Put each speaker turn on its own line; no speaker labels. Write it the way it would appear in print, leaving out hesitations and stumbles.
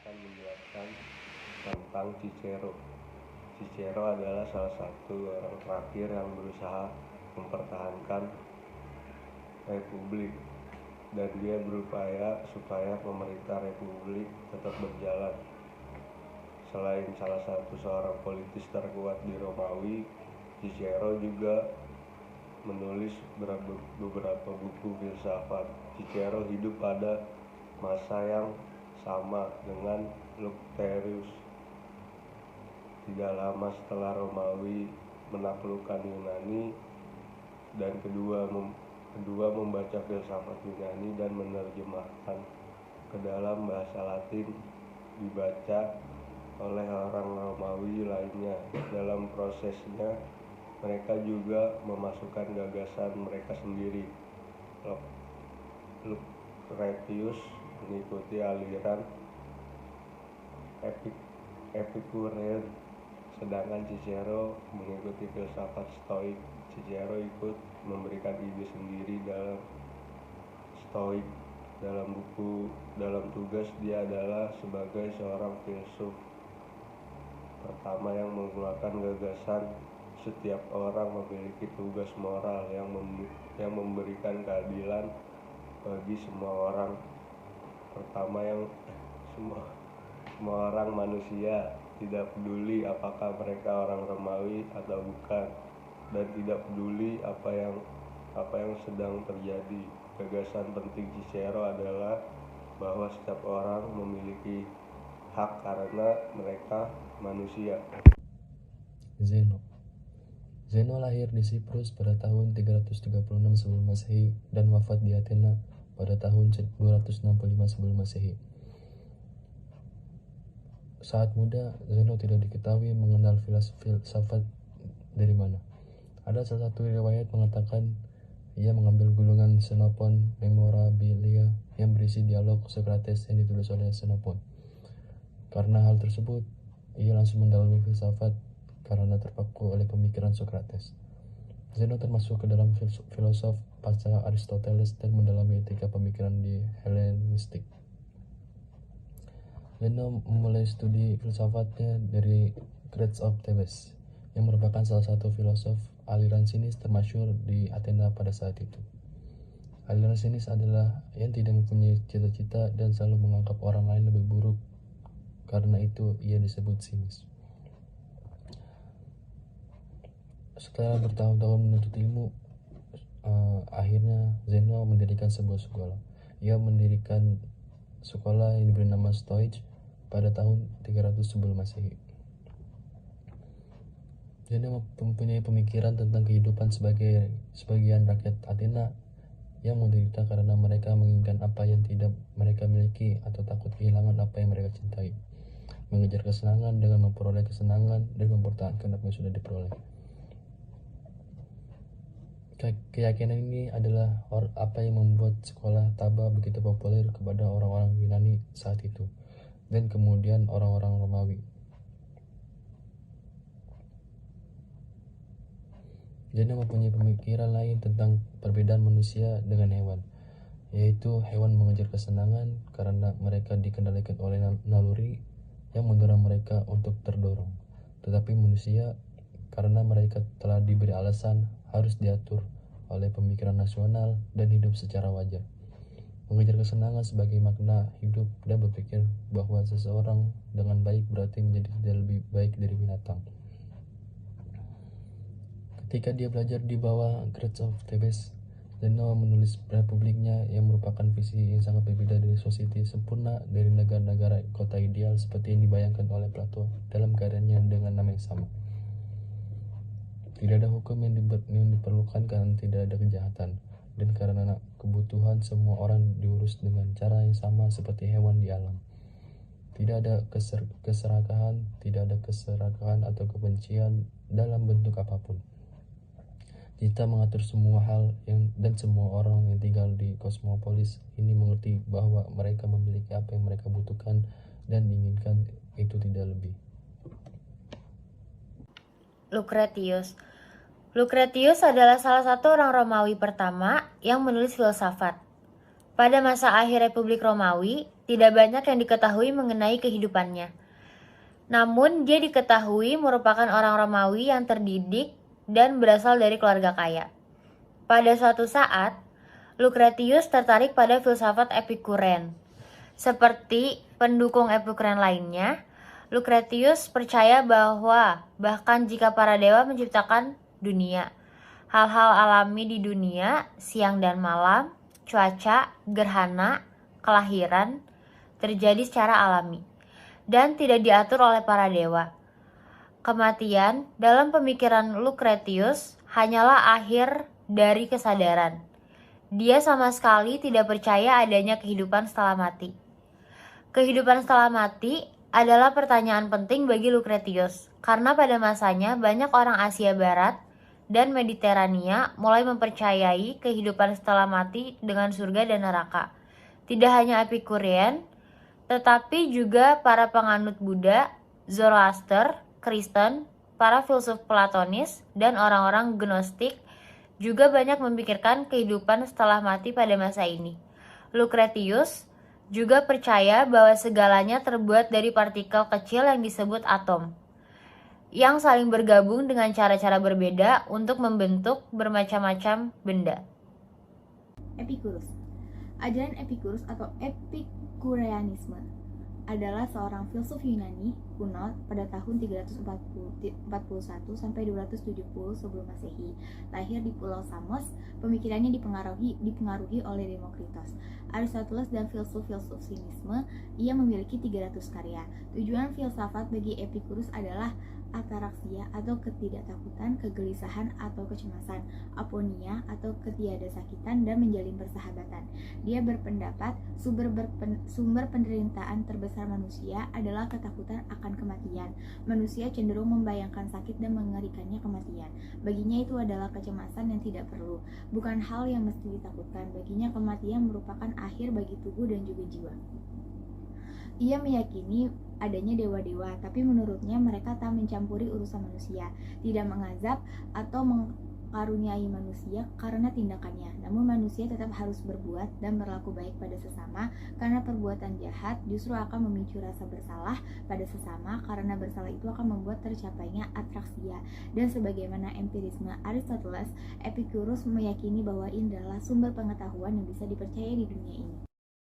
akan menjelaskan tentang Cicero. Cicero adalah salah satu orang terakhir yang berusaha mempertahankan republik, dan dia berupaya supaya pemerintah republik tetap berjalan. Selain salah satu seorang politis terkuat di Romawi, Cicero juga menulis beberapa buku filsafat. Cicero hidup pada masa yang sama dengan Lucretius. Tidak lama setelah Romawi menaklukkan Yunani, dan kedua membaca filsafat Yunani dan menerjemahkan ke dalam bahasa Latin, dibaca oleh orang Romawi lainnya. Dalam prosesnya, mereka juga memasukkan gagasan mereka sendiri. Lucretius mengikuti aliran Epikurean, sedangkan Cicero mengikuti filsafat Stoik. Cicero ikut memberikan ide sendiri dalam Stoik. Dalam tugas dia adalah sebagai seorang filsuf pertama yang mengeluarkan gagasan setiap orang memiliki tugas moral yang memberikan keadilan bagi semua orang. Pertama yang semua orang manusia, tidak peduli apakah mereka orang Romawi atau bukan, dan tidak peduli apa yang sedang terjadi. Gagasan penting Cicero adalah bahwa setiap orang memiliki hak karena mereka manusia.
Zeno lahir di Siprus pada tahun 336 sebelum Masehi dan wafat di Athena pada tahun 265 sebelum Masehi. Saat muda, Zeno tidak diketahui mengenal filsafat dari mana. Ada salah satu riwayat mengatakan ia mengambil gulungan Xenophon Memorabilia yang berisi dialog Socrates yang ditulis oleh Xenophon. Karena hal tersebut, ia langsung mendalami filsafat karena terpaku oleh pemikiran Socrates. Zeno termasuk ke dalam filosof pasca Aristoteles dan mendalami etika pemikiran di Helenistik. Zeno memulai studi filsafatnya dari Crates of Thebes, yang merupakan salah satu filosof aliran sinis termasyhur di Athena pada saat itu. Aliran sinis adalah yang tidak mempunyai cita-cita dan selalu menganggap orang lain lebih buruk. Karena itu ia disebut sinis. Setelah bertahun-tahun menuntut ilmu, akhirnya Zeno mendirikan sebuah sekolah. Ia mendirikan sekolah yang diberi nama Stoich pada tahun 300 sebelum Masehi. Zeno mempunyai pemikiran tentang kehidupan sebagian rakyat Athena yang menderita karena mereka menginginkan apa yang tidak mereka miliki atau takut kehilangan apa yang mereka cintai, mengejar kesenangan dengan memperoleh kesenangan dan mempertahankan apa yang sudah diperoleh. Keyakinan ini adalah apa yang membuat sekolah Taba begitu populer kepada orang-orang Yunani saat itu dan kemudian orang-orang Romawi. Zeno mempunyai pemikiran lain tentang perbedaan manusia dengan hewan, yaitu hewan mengejar kesenangan karena mereka dikendalikan oleh naluri yang mendorong mereka untuk terdorong, tetapi manusia karena mereka telah diberi alasan harus diatur oleh pemikiran nasional dan hidup secara wajar. Mengejar kesenangan sebagai makna hidup dan berpikir bahwa seseorang dengan baik berarti menjadi tidak lebih baik dari binatang. Ketika dia belajar di bawah Crates of Thebes, Zeno menulis Republiknya yang merupakan visi yang sangat berbeda dari sosiety sempurna dari negara-negara kota ideal seperti yang dibayangkan oleh Plato dalam karyanya dengan nama yang sama. Tidak ada hukum yang diperlukan karena tidak ada kejahatan, dan karena kebutuhan semua orang diurus dengan cara yang sama seperti hewan di alam. Tidak ada keserakahan atau kebencian dalam bentuk apapun. Kita mengatur semua hal dan semua orang yang tinggal di kosmopolis ini mengerti bahwa mereka memiliki apa yang mereka butuhkan dan diinginkan, itu tidak lebih.
Lucretius adalah salah satu orang Romawi pertama yang menulis filsafat. Pada masa akhir Republik Romawi, tidak banyak yang diketahui mengenai kehidupannya. Namun, dia diketahui merupakan orang Romawi yang terdidik dan berasal dari keluarga kaya. Pada suatu saat, Lucretius tertarik pada filsafat Epikurean. Seperti pendukung Epikurean lainnya, Lucretius percaya bahwa bahkan jika para dewa menciptakan dunia, hal-hal alami di dunia, siang dan malam, cuaca, gerhana, kelahiran, terjadi secara alami dan tidak diatur oleh para dewa. Kematian dalam pemikiran Lucretius hanyalah akhir dari kesadaran. Dia sama sekali tidak percaya adanya kehidupan setelah mati. Kehidupan setelah mati adalah pertanyaan penting bagi Lucretius, karena pada masanya banyak orang Asia Barat dan Mediterania mulai mempercayai kehidupan setelah mati dengan surga dan neraka. Tidak hanya Epikurean, tetapi juga para penganut Buddha, Zoroaster, Kristen, para filsuf Platonis, dan orang-orang Gnostik juga banyak memikirkan kehidupan setelah mati pada masa ini. Lucretius juga percaya bahwa segalanya terbuat dari partikel kecil yang disebut atom, yang saling bergabung dengan cara-cara berbeda untuk membentuk bermacam-macam benda.
Epicurus. Ajaran Epicurus atau Epikureanisme adalah seorang filsuf Yunani kuno pada tahun 341 sampai 270 sebelum Masehi. Lahir di Pulau Samos, pemikirannya dipengaruhi oleh Demokritos, Aristoteles dan filsuf-filsuf sinisme. Ia memiliki 300 karya. Tujuan filsafat bagi Epicurus adalah ataraksia atau ketidaktakutan, kegelisahan atau kecemasan, aponia atau ketiadasakitan, dan menjalin persahabatan. Dia berpendapat sumber penderitaan terbesar manusia adalah ketakutan akan kematian. Manusia cenderung membayangkan sakit dan mengerikannya kematian. Baginya itu adalah kecemasan yang tidak perlu, bukan hal yang mesti ditakutkan. Baginya kematian merupakan akhir bagi tubuh dan juga jiwa. Ia meyakini adanya dewa-dewa, tapi menurutnya mereka tak mencampuri urusan manusia, tidak mengazab atau mengkaruniai manusia karena tindakannya. Namun manusia tetap harus berbuat dan berlaku baik pada sesama, karena perbuatan jahat justru akan memicu rasa bersalah pada sesama, karena bersalah itu akan membuat tercapainya atraksia. Dan sebagaimana empirisme Aristoteles, Epicurus meyakini bahwa ini adalah sumber pengetahuan yang bisa dipercaya di dunia ini.